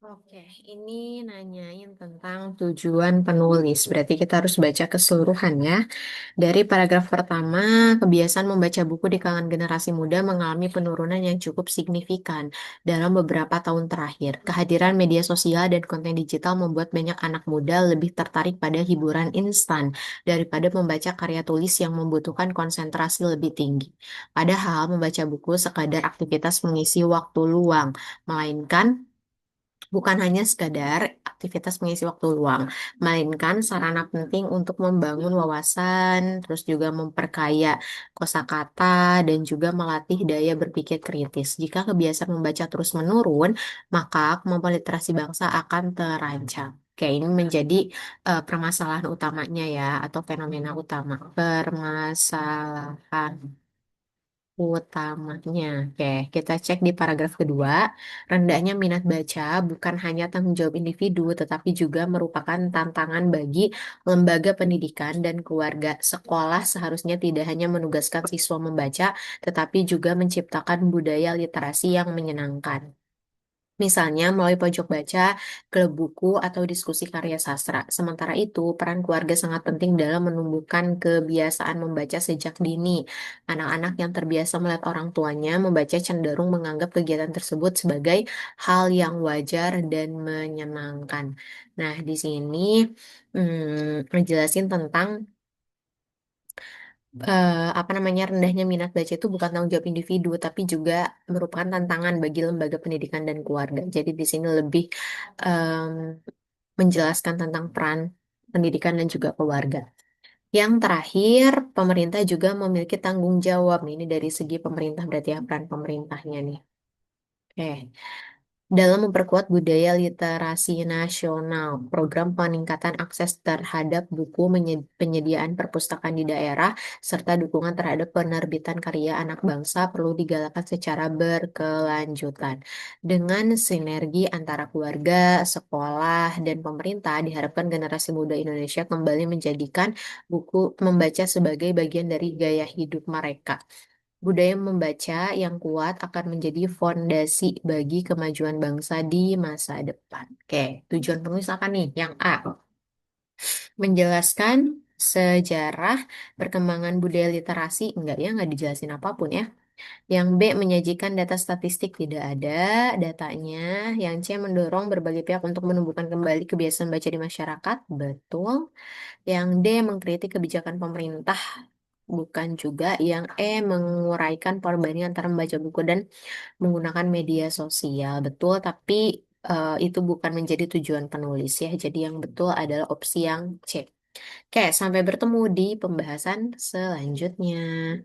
Oke, ini nanyain tentang tujuan penulis. Berarti kita harus baca keseluruhan ya. Dari paragraf pertama, kebiasaan membaca buku di kalangan generasi muda mengalami penurunan yang cukup signifikan dalam beberapa tahun terakhir. Kehadiran media sosial dan konten digital membuat banyak anak muda lebih tertarik pada hiburan instan daripada membaca karya tulis yang membutuhkan konsentrasi lebih tinggi. Padahal membaca buku sekadar aktivitas mengisi waktu luang, melainkan bukan hanya sekadar aktivitas mengisi waktu luang, melainkan sarana penting untuk membangun wawasan, terus juga memperkaya kosakata, dan juga melatih daya berpikir kritis. Jika kebiasaan membaca terus menurun, maka kemampuan literasi bangsa akan terancam. Oke, ini menjadi permasalahan utamanya ya, atau fenomena utama. Permasalahan utamanya. Oke, kita cek di paragraf kedua. Rendahnya minat baca bukan hanya tanggung jawab individu, tetapi juga merupakan tantangan bagi lembaga pendidikan dan keluarga. Sekolah seharusnya tidak hanya menugaskan siswa membaca, tetapi juga menciptakan budaya literasi yang menyenangkan. Misalnya melalui pojok baca, klub buku, atau diskusi karya sastra. Sementara itu, peran keluarga sangat penting dalam menumbuhkan kebiasaan membaca sejak dini. Anak-anak yang terbiasa melihat orang tuanya membaca cenderung menganggap kegiatan tersebut sebagai hal yang wajar dan menyenangkan. Nah, di sini ngejelasin tentang apa namanya rendahnya minat baca itu bukan tanggung jawab individu, tapi juga merupakan tantangan bagi lembaga pendidikan dan keluarga. Jadi di sini lebih em, menjelaskan tentang peran pendidikan dan juga keluarga. Yang terakhir, pemerintah juga memiliki tanggung jawab nih. Ini dari segi pemerintah berarti ya peran pemerintahnya nih. Oke. Dalam memperkuat budaya literasi nasional, program peningkatan akses terhadap buku, penyediaan perpustakaan di daerah, serta dukungan terhadap penerbitan karya anak bangsa perlu digalakkan secara berkelanjutan. Dengan sinergi antara keluarga, sekolah, dan pemerintah, diharapkan generasi muda Indonesia kembali menjadikan buku membaca sebagai bagian dari gaya hidup mereka. Budaya membaca yang kuat akan menjadi fondasi bagi kemajuan bangsa di masa depan. Oke, tujuan penulis apa nih? Yang A, menjelaskan sejarah perkembangan budaya literasi. Enggak ya, nggak dijelasin apapun ya. Yang B, menyajikan data statistik. Tidak ada datanya. Yang C, mendorong berbagai pihak untuk menumbuhkan kembali kebiasaan baca di masyarakat. Betul. Yang D, mengkritik kebijakan pemerintah. Bukan juga. Yang E, menguraikan perbandingan antara membaca buku dan menggunakan media sosial. Betul, tapi itu bukan menjadi tujuan penulis ya. Jadi yang betul adalah opsi yang C. Oke, sampai bertemu di pembahasan selanjutnya.